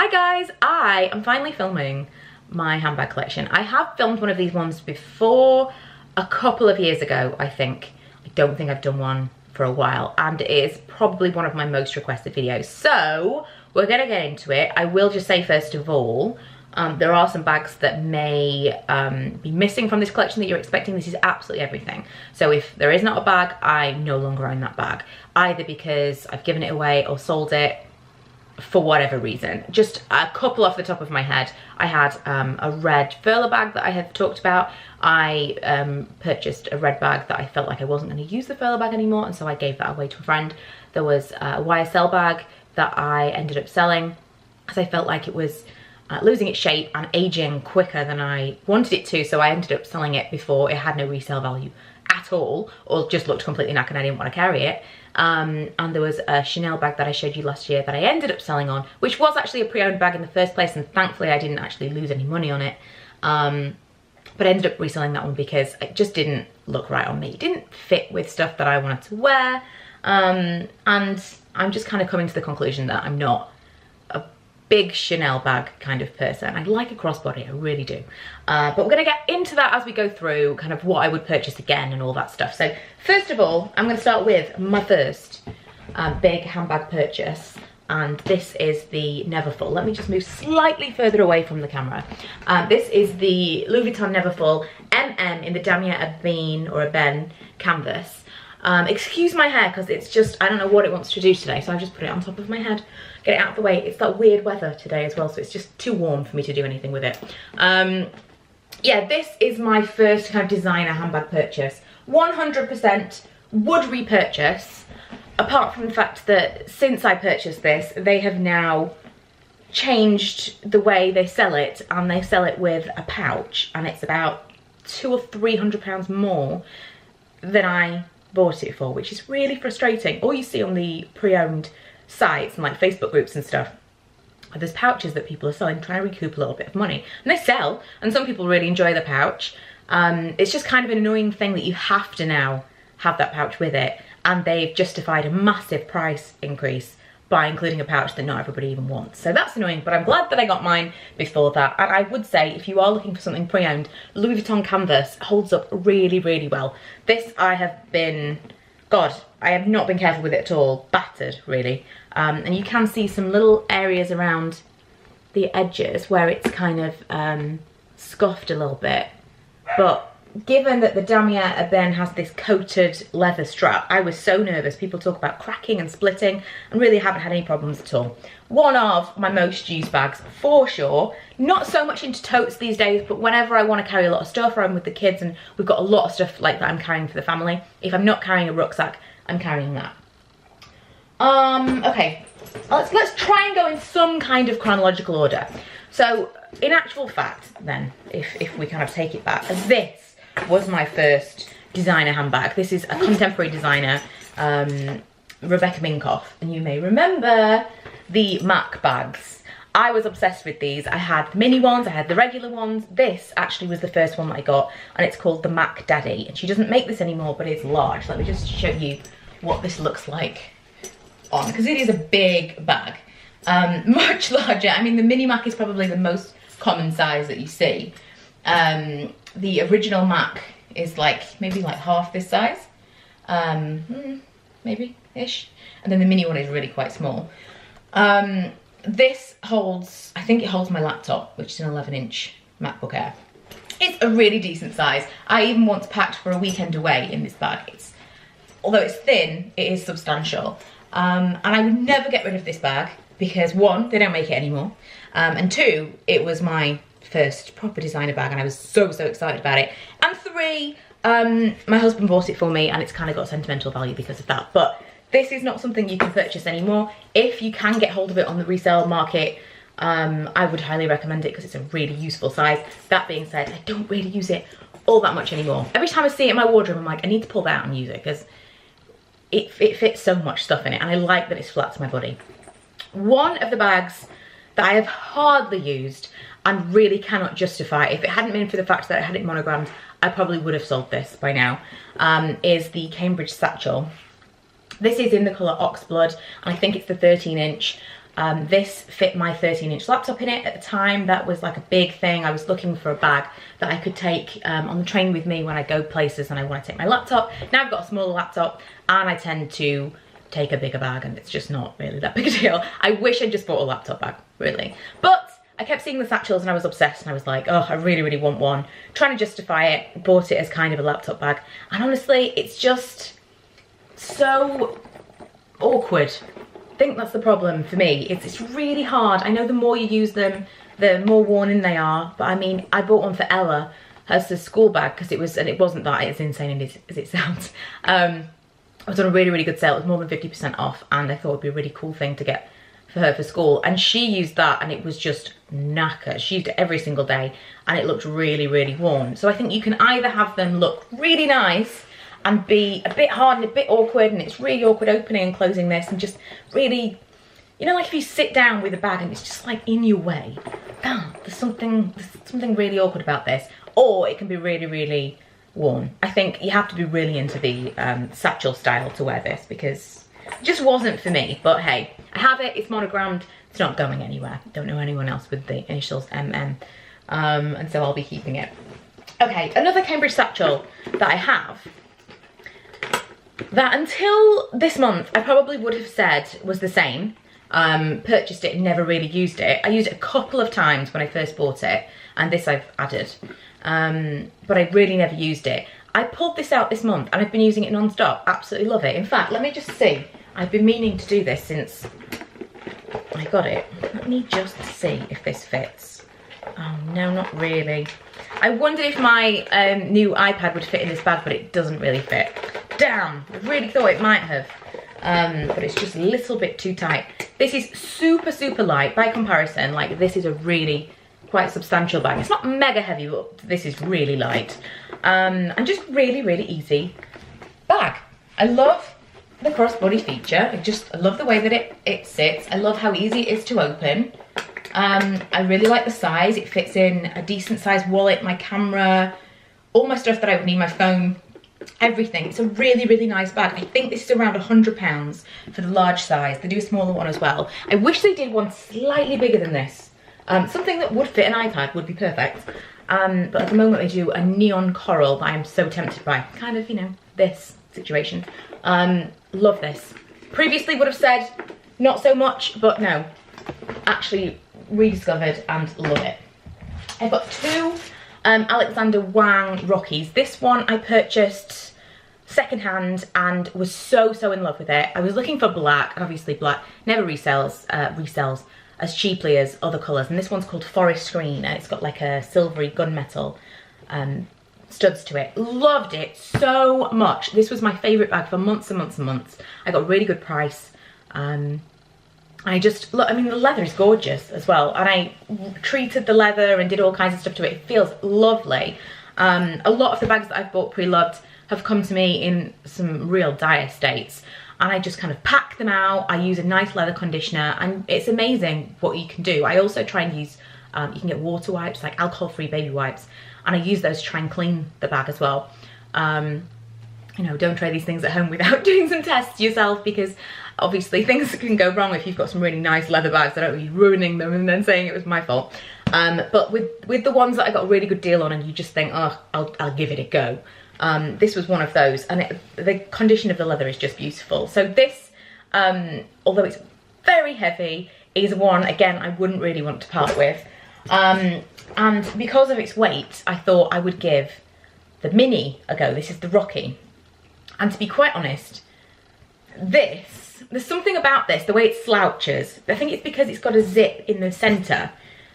Hi guys, I am finally filming my handbag collection. I have filmed one of these ones before, a couple of years ago, I think. I don't think I've done one for a while, and it is probably one of my most requested videos. So we're gonna get into it. I will just say first of all, there are some bags that may be missing from this collection that you're expecting. This is absolutely everything. So if there is not a bag, I no longer own that bag, either because I've given it away or sold it for whatever reason. Just a couple off the top of my head. I had a red furler bag that I have talked about. I purchased a red bag that I felt like I wasn't going to use the furler bag anymore, and so I gave that away to a friend. There was a YSL bag that I ended up selling because I felt like it was losing its shape and aging quicker than I wanted it to, so I ended up selling it before it had no resale value at all, or just looked completely knackered and I didn't want to carry it. And there was a Chanel bag that I showed you last year that I ended up selling on, which was actually a pre-owned bag in the first place, and thankfully I didn't actually lose any money on it. But I ended up reselling that one because it just didn't look right on me. It didn't fit with stuff that I wanted to wear. And I'm just kind of coming to the conclusion that I'm not a big Chanel bag kind of person. I like a crossbody, I really do. But we're gonna get into that as we go through kind of what I would purchase again and all that stuff. So first of all, I'm gonna start with my first big handbag purchase. And this is the Neverfull. Let me just move slightly further away from the camera. This is the Louis Vuitton Neverfull MM in the Damier Ebene canvas. Excuse my hair because it's just, I don't know what it wants to do today, so I just put it on top of my head, get it out of the way. It's that weird weather today as well, so it's just too warm for me to do anything with it. Yeah, this is my first kind of designer handbag purchase. 100% would repurchase, apart from the fact that since I purchased this, they have now changed the way they sell it, and they sell it with a pouch, and it's about £200 or £300 more than I bought it for, which is really frustrating. All you see on the pre-owned sites and like Facebook groups and stuff are those pouches that people are selling, trying to recoup a little bit of money, and they sell, and some people really enjoy the pouch. It's just kind of an annoying thing that you have to now have that pouch with it, and they've justified a massive price increase by including a pouch that not everybody even wants. So that's annoying, but I'm glad that I got mine before that. And I would say, if you are looking for something pre-owned, Louis Vuitton canvas holds up really, really well. This I have been, God, I have not been careful with it at all. Battered, really. And you can see some little areas around the edges where it's kind of scuffed a little bit. But given that the Damier Ebene has this coated leather strap, I was so nervous. People talk about cracking and splitting, and really haven't had any problems at all. One of my most used bags, for sure. Not so much into totes these days, but whenever I want to carry a lot of stuff, or I'm with the kids and we've got a lot of stuff like that I'm carrying for the family, if I'm not carrying a rucksack, I'm carrying that. Okay, let's try and go in some kind of chronological order. So, in actual fact, then, if we kind of take it back, this was my first designer handbag. This is a contemporary designer, Rebecca Minkoff, and you may remember the MAC bags. I was obsessed with these. I had the mini ones, I had the regular ones. This actually was the first one that I got, and it's called the MAC Daddy, and she doesn't make this anymore, but it's large. Let me just show you what this looks like on, because it is a big bag. Much larger. I mean, the mini MAC is probably the most common size that you see. The original MAC is like, maybe like half this size, maybe-ish. And then the mini one is really quite small. This holds, I think it holds my laptop, which is an 11-inch MacBook Air. It's a really decent size. I even once packed for a weekend away in this bag. Although it's thin, it is substantial. And I would never get rid of this bag because, one, they don't make it anymore. And two, it was my first proper designer bag, and I was so excited about it. And three, my husband bought it for me, and it's kind of got sentimental value because of that. But this is not something you can purchase anymore. If you can get hold of it on the resale market, I would highly recommend it because it's a really useful size. That being said, I don't really use it all that much anymore. Every time I see it in my wardrobe, I'm like, I need to pull that out and use it because it fits so much stuff in it, and I like that it's flat to my body. One of the bags that I have hardly used and really cannot justify, if it hadn't been for the fact that I had it monogrammed, I probably would have sold this by now, is the Cambridge Satchel. This is in the colour Oxblood, and I think it's the 13-inch. This fit my 13-inch laptop in it at the time. That was like a big thing. I was looking for a bag that I could take on the train with me when I go places and I want to take my laptop. Now I've got a smaller laptop and I tend to take a bigger bag, and it's just not really that big a deal. I wish I just bought a laptop bag, really. But I kept seeing the satchels and I was obsessed, and I was like, oh, I really, really want one. Trying to justify it, bought it as kind of a laptop bag. And honestly, it's just so awkward. I think that's the problem for me. It's really hard. I know the more you use them, the more worn in they are. But I mean, I bought one for Ella as a school bag because it wasn't that as insane as it sounds. I was on a really, really good sale. It was more than 50% off, and I thought it'd be a really cool thing to get for her for school. And she used that, and it was just knackered. She used it every single day, and it looked really, really worn. So I think you can either have them look really nice and be a bit hard and a bit awkward, and it's really awkward opening and closing this, and just really, you know, like if you sit down with a bag and it's just like in your way. Oh, there's something really awkward about this. Or it can be really, really worn. I think you have to be really into the satchel style to wear this, because it just wasn't for me. But hey, I have it, it's monogrammed, it's not going anywhere. Don't know anyone else with the initials MM, and so I'll be keeping it. Okay, another Cambridge satchel that I have, that until this month I probably would have said was the same. Purchased it and never really used it. I used it a couple of times when I first bought it, and this I've added. But I really never used it. I pulled this out this month and I've been using it non-stop. Absolutely love it. In fact, let me just see. I've been meaning to do this since I got it. Let me just see if this fits. Oh no, not really. I wondered if my new iPad would fit in this bag, but it doesn't really fit. Damn, I really thought it might have. But it's just a little bit too tight. This is super, super light by comparison. Like, this is a really quite substantial bag. It's not mega heavy, but this is really light. And just really, really easy bag. I love the crossbody feature. I love the way that it sits. I love how easy it is to open. I really like the size. It fits in a decent sized wallet, my camera, all my stuff that I would need, my phone, everything. It's a really, really nice bag. I think this is around £100 for the large size. They do a smaller one as well. I wish they did one slightly bigger than this. Something that would fit an iPad would be perfect. But at the moment they do a neon coral that I'm so tempted by. Kind of, you know, this situation. Love this. Previously would have said not so much, but no. Actually rediscovered and love it. I've got two Alexander Wang Rockies. This one I purchased secondhand and was so in love with it. I was looking for black, and obviously black never resells as cheaply as other colours, and this one's called Forrest Green, and it's got like a silvery gunmetal studs to it. Loved it so much. This was my favourite bag for months and months and months. I got a really good price. I just, look, I mean, the leather is gorgeous as well, and I treated the leather and did all kinds of stuff to it. It feels lovely. A lot of the bags that I've bought pre-loved have come to me in some real dire states, and I just kind of pack them out. I use a nice leather conditioner, and it's amazing what you can do. I also try and use, you can get water wipes, like alcohol-free baby wipes, and I use those to try and clean the bag as well. You know, don't try these things at home without doing some tests yourself, because obviously things can go wrong if you've got some really nice leather bags. I don't be ruining them and then saying it was my fault. But with the ones that I got a really good deal on, and you just think, oh, I'll give it a go. This was one of those, and the condition of the leather is just beautiful. So this, although it's very heavy, is one, again, I wouldn't really want to part with. And because of its weight, I thought I would give the mini a go. This is the Rocky. And to be quite honest, there's something about this, the way it slouches. I think it's because it's got a zip in the centre.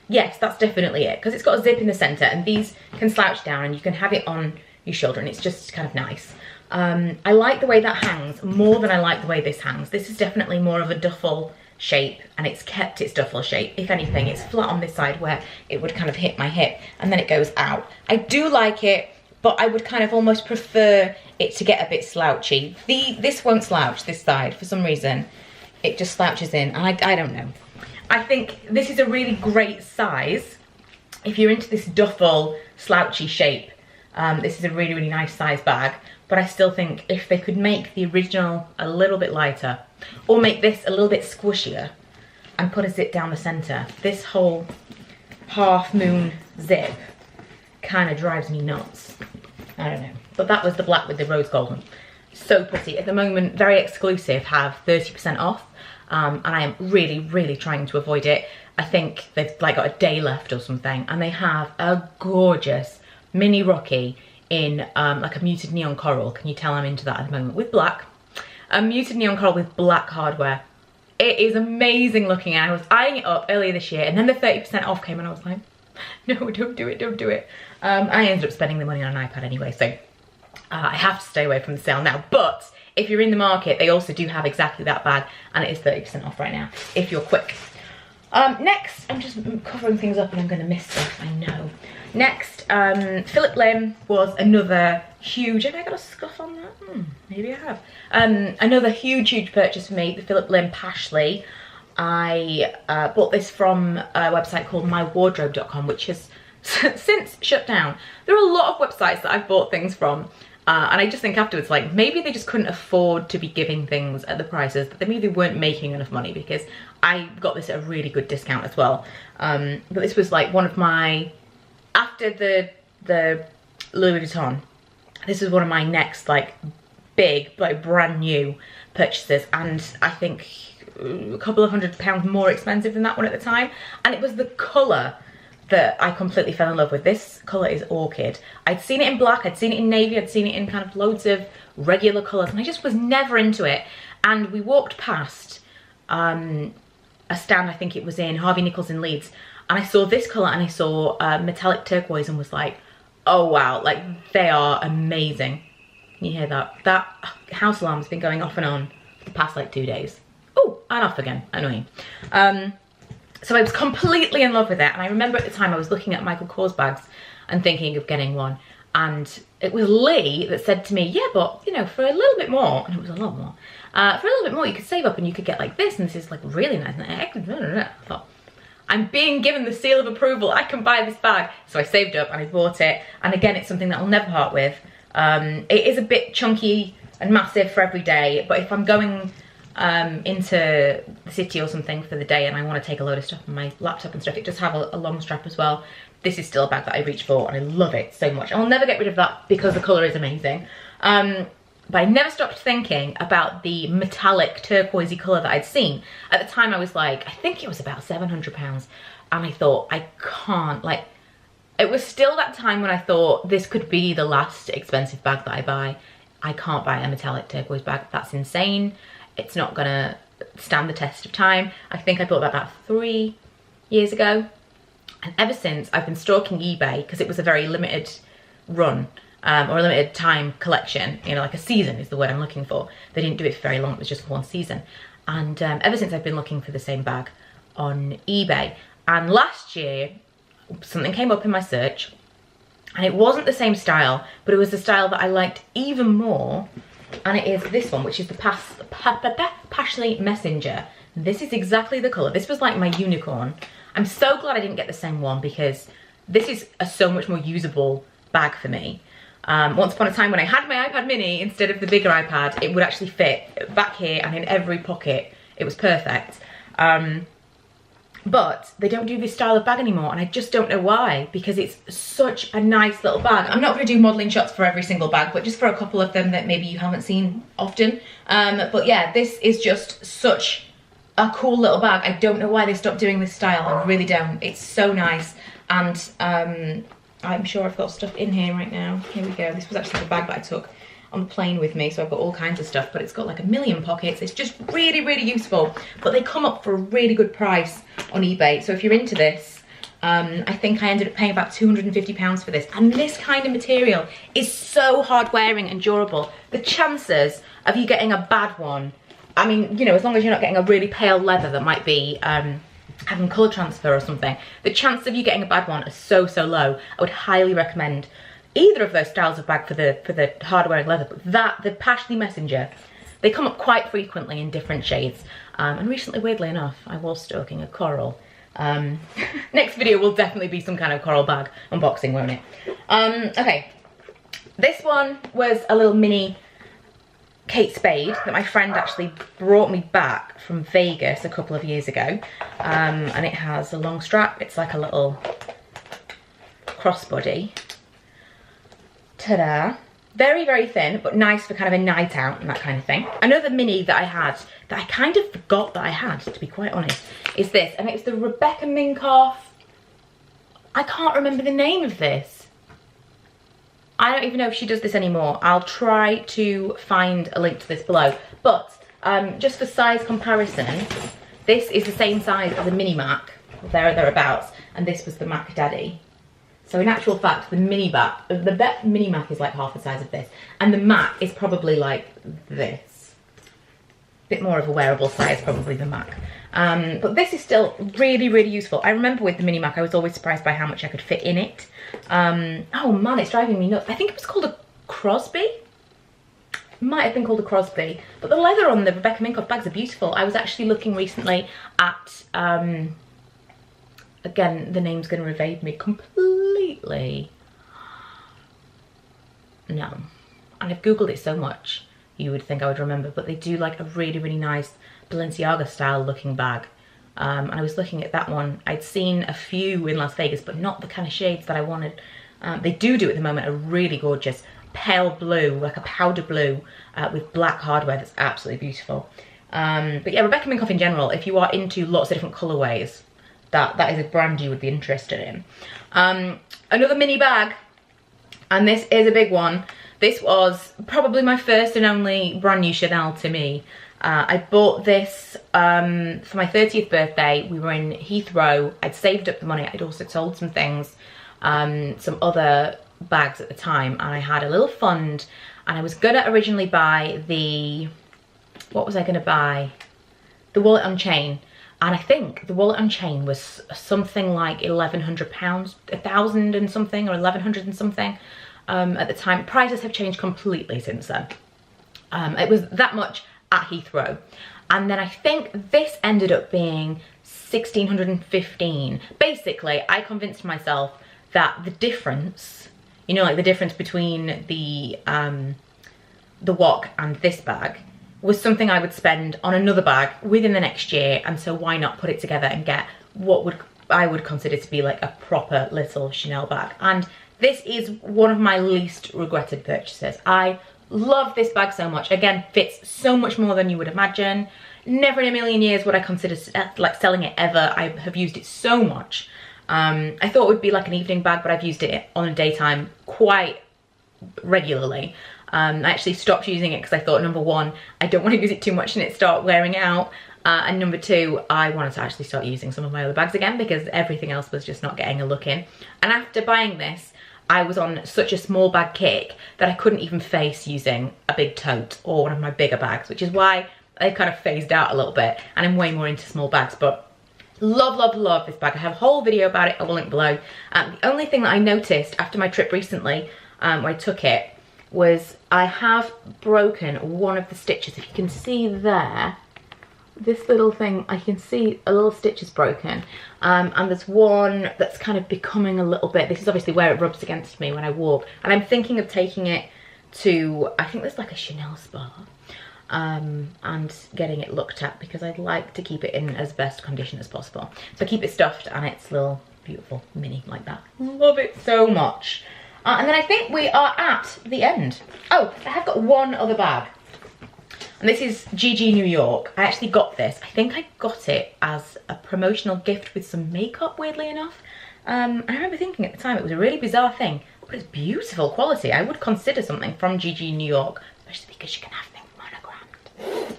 Yes, that's definitely it, because it's got a zip in the centre, and these can slouch down and you can have it on your shoulder, and it's just kind of nice. I like the way that hangs more than I like the way this hangs. This is definitely more of a duffel shape, and it's kept its duffel shape. If anything, it's flat on this side where it would kind of hit my hip, and then it goes out. I do like it, but I would kind of almost prefer it to get a bit slouchy. This won't slouch, this side, for some reason. It just slouches in, and I don't know. I think this is a really great size if you're into this duffel slouchy shape. This is a really, really nice size bag, but I still think if they could make the original a little bit lighter, or make this a little bit squishier, and put a zip down the center. This whole half moon zip kind of drives me nuts. I don't know. But that was the black with the rose gold one. So pretty. At the moment, very exclusive, have 30% off. And I am really, really trying to avoid it. I think they've like got a day left or something. And they have a gorgeous mini Rocky in like a muted neon coral. Can you tell I'm into that at the moment? With black. A muted neon coral with black hardware. It is amazing looking. And I was eyeing it up earlier this year. And then the 30% off came and I was like, no, don't do it, don't do it. I ended up spending the money on an iPad anyway. So I have to stay away from the sale now. But if you're in the market, they also do have exactly that bag. And it is 30% off right now, if you're quick. Next, I'm just covering things up and I'm going to miss stuff, I know. Next, Phillip Lim was another huge, have I got a scuff on that? Maybe I have. Another huge purchase for me, the Phillip Lim Pashli. I bought this from a website called mywardrobe.com, which has since shut down. There are a lot of websites that I've bought things from. And I just think afterwards, like, maybe they just couldn't afford to be giving things at the prices, that maybe they weren't making enough money, because I got this at a really good discount as well. But this was like one of my, after the Louis Vuitton, this is one of my next like big, like brand new purchases. And I think a couple of £100 more expensive than that one at the time. And it was the colour that I completely fell in love with. This colour is Orchid. I'd seen it in black, I'd seen it in navy, I'd seen it in kind of loads of regular colours, and I just was never into it. And we walked past a stand, I think it was in Harvey Nichols in Leeds, and I saw this colour and I saw metallic turquoise and was like, oh wow, like they are amazing. Can you hear that? That house alarm's been going off and on for the past like 2 days. Oh, and off again, annoying. So I was completely in love with it, and I remember at the time I was looking at Michael Kors bags and thinking of getting one, and it was Lee that said to me, yeah, but you know, for a little bit more, and it was a lot more, for a little bit more you could save up and you could get like this, and this is like really nice. And I thought, I'm being given the seal of approval, I can buy this bag. So I saved up and I bought it, and again, it's something that I'll never part with. It is a bit chunky and massive for every day, but if I'm going into the city or something for the day and I want to take a load of stuff on my laptop and stuff, it does have a long strap as well. This is still a bag that I reach for, and I love it so much. I'll never get rid of that because the colour is amazing. But I never stopped thinking about the metallic turquoisey colour that I'd seen. At the time I was like, I think it was about £700, and I thought, I can't, like, it was still that time when I thought this could be the last expensive bag that I buy. I can't buy a metallic turquoise bag, that's insane. It's not gonna stand the test of time. I think I bought that about 3 years ago. And ever since, I've been stalking eBay because it was a very limited run or a limited time collection. You know, like a season is the word I'm looking for. They didn't do it for very long, it was just one season. And ever since, I've been looking for the same bag on eBay. And last year, something came up in my search, and it wasn't the same style, but it was the style that I liked even more. And it is this one, which is the Pashli Messenger. This is exactly the colour. This was like my unicorn. I'm so glad I didn't get the same one, because this is a so much more usable bag for me. Once upon a time when I had my iPad mini instead of the bigger iPad, it would actually fit back here and in every pocket. It was perfect. But they don't do this style of bag anymore, and I just don't know why, because it's such a nice little bag. I'm not going to do modelling shots for every single bag, but just for a couple of them that maybe you haven't seen often. But yeah, this is just such a cool little bag. I don't know why they stopped doing this style, I really don't. It's so nice, and I'm sure I've got stuff in here right now. Here we go. This was actually the bag that I took on the plane with me, so I've got all kinds of stuff, but it's got like a million pockets. It's just really, really useful, but they come up for a really good price on eBay. So if you're into this, I think I ended up paying about £250 for this, and this kind of material is so hard wearing and durable. The chances of you getting a bad one, I mean, you know, as long as you're not getting a really pale leather that might be having colour transfer or something, the chance of you getting a bad one is so low. I would highly recommend either of those styles of bag for the hard wearing leather, but the Pashli Messenger, they come up quite frequently in different shades. And recently, weirdly enough, I was stalking a coral. Next video will definitely be some kind of coral bag unboxing, won't it? Okay, this one was a little mini Kate Spade that my friend actually brought me back from Vegas a couple of years ago. And it has a long strap. It's like a little crossbody. Ta-da. Very, very thin, but nice for kind of a night out and that kind of thing. Another mini that I had, that I kind of forgot that I had, to be quite honest, is this. And it's the Rebecca Minkoff. I can't remember the name of this. I don't even know if she does this anymore. I'll try to find a link to this below. But just for size comparison, this is the same size as a mini Mac, thereabouts, and this was the Mac Daddy. So in actual fact, the mini Mac is like half the size of this, and the Mac is probably like this. Bit more of a wearable size, probably the Mac. But this is still really, really useful. I remember with the mini Mac, I was always surprised by how much I could fit in it. Oh man, it's driving me nuts. I think it was called a Crosby. It might have been called a Crosby. But the leather on the Rebecca Minkoff bags are beautiful. I was actually looking recently at, again, the name's going to evade me completely. No. And I've Googled it so much, you would think I would remember. But they do like a really, really nice Balenciaga style looking bag. And I was looking at that one. I'd seen a few in Las Vegas, but not the kind of shades that I wanted. They do at the moment a really gorgeous pale blue, like a powder blue with black hardware that's absolutely beautiful. But yeah, Rebecca Minkoff in general, if you are into lots of different colorways, that is a brand you would be interested in. Another mini bag, and this is a big one. This was probably my first and only brand new Chanel to me. I bought this for my 30th birthday. We were in Heathrow. I'd saved up the money. I'd also sold some things, some other bags at the time, and I had a little fund, and I was gonna originally buy the, what was I gonna buy? The wallet on chain. And I think the wallet on chain was something like £1,100, 1,000 and something, or 1,100 and something at the time. Prices have changed completely since then. It was that much at Heathrow. And then I think this ended up being 1,615. Basically, I convinced myself that the difference, you know, like the difference between the WOC and this bag was something I would spend on another bag within the next year, and so why not put it together and get what I would consider to be like a proper little Chanel bag. And this is one of my least regretted purchases. I love this bag so much. Again, fits so much more than you would imagine. Never in a million years would I consider like selling it ever. I have used it so much. I thought it would be like an evening bag, but I've used it on a daytime quite regularly. I actually stopped using it because I thought, number one, I don't want to use it too much and it start wearing out. And number two, I wanted to actually start using some of my other bags again because everything else was just not getting a look in. And after buying this, I was on such a small bag kick that I couldn't even face using a big tote or one of my bigger bags, which is why they kind of phased out a little bit, and I'm way more into small bags. But love, love, love this bag. I have a whole video about it, I will link below. The only thing that I noticed after my trip recently, when I took it, was I have broken one of the stitches. If you can see there, this little thing, I can see a little stitch is broken. And there's one that's kind of becoming a little bit, this is obviously where it rubs against me when I walk. And I'm thinking of taking it to, I think there's like a Chanel spa, and getting it looked at because I'd like to keep it in as best condition as possible. So keep it stuffed and it's little beautiful mini like that. Love it so much. And then I think we are at the end. Oh, I have got one other bag. And this is Gigi New York. I actually got this. I think I got it as a promotional gift with some makeup, weirdly enough. And I remember thinking at the time it was a really bizarre thing, but it's beautiful quality. I would consider something from Gigi New York, especially because you can have things monogrammed.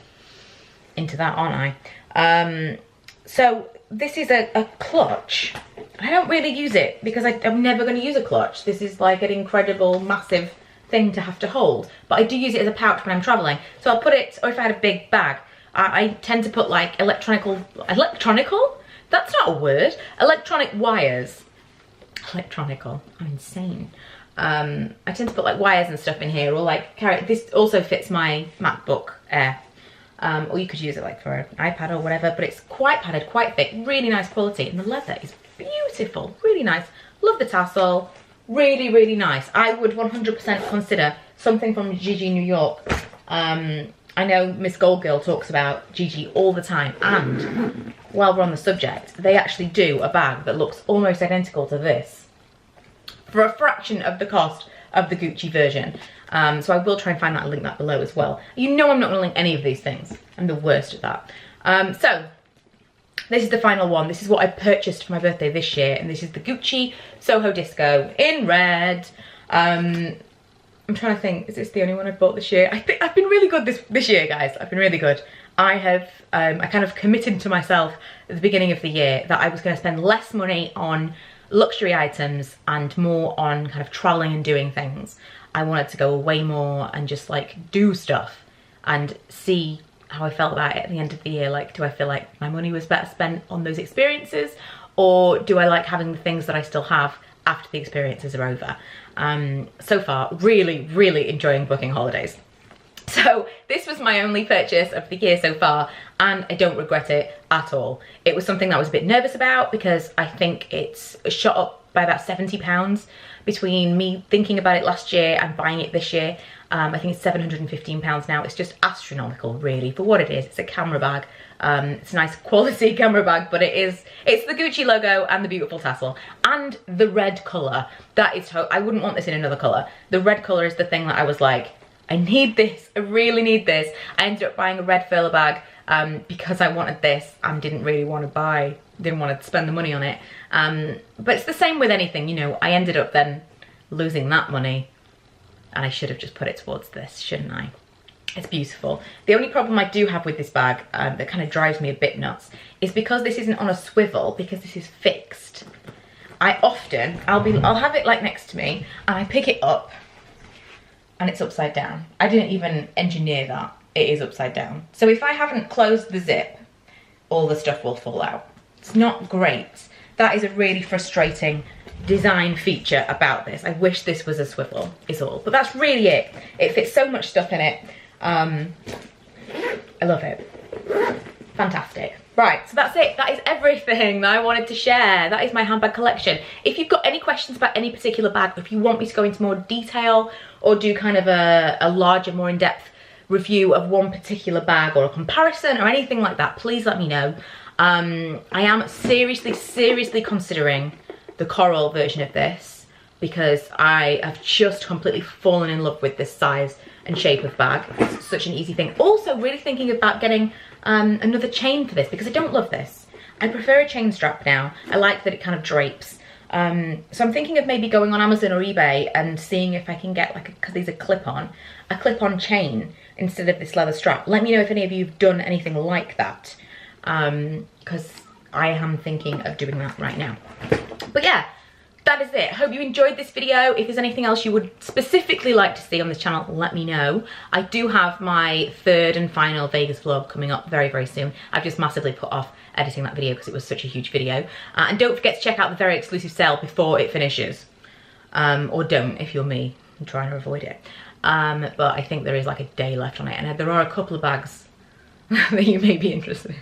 Into that, aren't I? So this is a clutch. I don't really use it because I'm never going to use a clutch. This is like an incredible, massive thing to have to hold. But I do use it as a pouch when I'm traveling. So I'll put it, or if I had a big bag, I tend to put like electronical? That's not a word. Electronic wires. Electronical, I'm insane. I tend to put like wires and stuff in here, or like carry, this also fits my MacBook Air. Or you could use it like for an iPad or whatever, but it's quite padded, quite thick, really nice quality, and the leather is beautiful, really nice. Love the tassel, really, really nice. I would 100% consider something from Gigi New York I know Miss Gold Girl talks about Gigi all the time, and while we're on the subject, they actually do a bag that looks almost identical to this for a fraction of the cost of the Gucci version. So I will try and find that and link that below as well. You know I'm not going to link any of these things. I'm the worst at that. So this is the final one. This is what I purchased for my birthday this year, and this is the Gucci Soho Disco in red. I'm trying to think, is this the only one I've bought this year? I think I've been really good this year, guys. I've been really good. I have, I kind of committed to myself at the beginning of the year that I was going to spend less money on luxury items and more on kind of traveling and doing things. I wanted to go away more and just like do stuff and see how I felt about it at the end of the year. Like, do I feel like my money was better spent on those experiences, or do I like having the things that I still have after the experiences are over? So far, really enjoying booking holidays. So this was my only purchase of the year so far, and I don't regret it at all. It was something that I was a bit nervous about because I think it's shot up by about £70 between me thinking about it last year and buying it this year. I think it's £715 now. It's just astronomical, really, for what it is. It's a camera bag. It's a nice quality camera bag, but it's the Gucci logo and the beautiful tassel and the red colour. That is, I wouldn't want this in another colour. The red colour is the thing that I was like, I need this, I really need this. I ended up buying a red furler bag because I wanted this and didn't really want to spend the money on it. But it's the same with anything, you know. I ended up then losing that money, and I should have just put it towards this, shouldn't I? It's beautiful. The only problem I do have with this bag that kind of drives me a bit nuts is because this isn't on a swivel, because this is fixed. I'll have it like next to me, and I pick it up and it's upside down. I didn't even engineer that. It is upside down. So if I haven't closed the zip, all the stuff will fall out. It's not great. That is a really frustrating design feature about this. I wish this was a swivel, is all. But that's really it. It fits so much stuff in it. I love it. Fantastic. Right, so that's it. That is everything that I wanted to share. That is my handbag collection. If you've got any questions about any particular bag, or if you want me to go into more detail or do kind of a larger, more in-depth review of one particular bag or a comparison or anything like that, please let me know. I am seriously considering the coral version of this because I have just completely fallen in love with this size and shape of bag. It's such an easy thing. Also really thinking about getting another chain for this because I don't love this. I prefer a chain strap now. I like that it kind of drapes. So I'm thinking of maybe going on Amazon or eBay and seeing if I can get like, because these are a clip-on chain instead of this leather strap. Let me know if any of you have done anything like that, because I am thinking of doing that right now. But yeah, that is it. Hope you enjoyed this video. If there's anything else you would specifically like to see on this channel, let me know. I do have my third and final Vegas vlog coming up very soon. I've just massively put off editing that video because it was such a huge video. And don't forget to check out the very exclusive sale before it finishes. Or don't if you're me. I'm trying to avoid it. But I think there is like a day left on it, and there are a couple of bags that you may be interested in.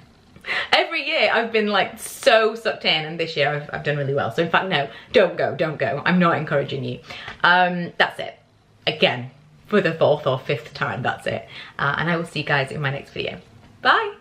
Every year I've been like so sucked in, and this year I've done really well. So in fact, no, don't go. I'm not encouraging you. That's it. Again, for the 4th or 5th time, that's it. And I will see you guys in my next video. Bye.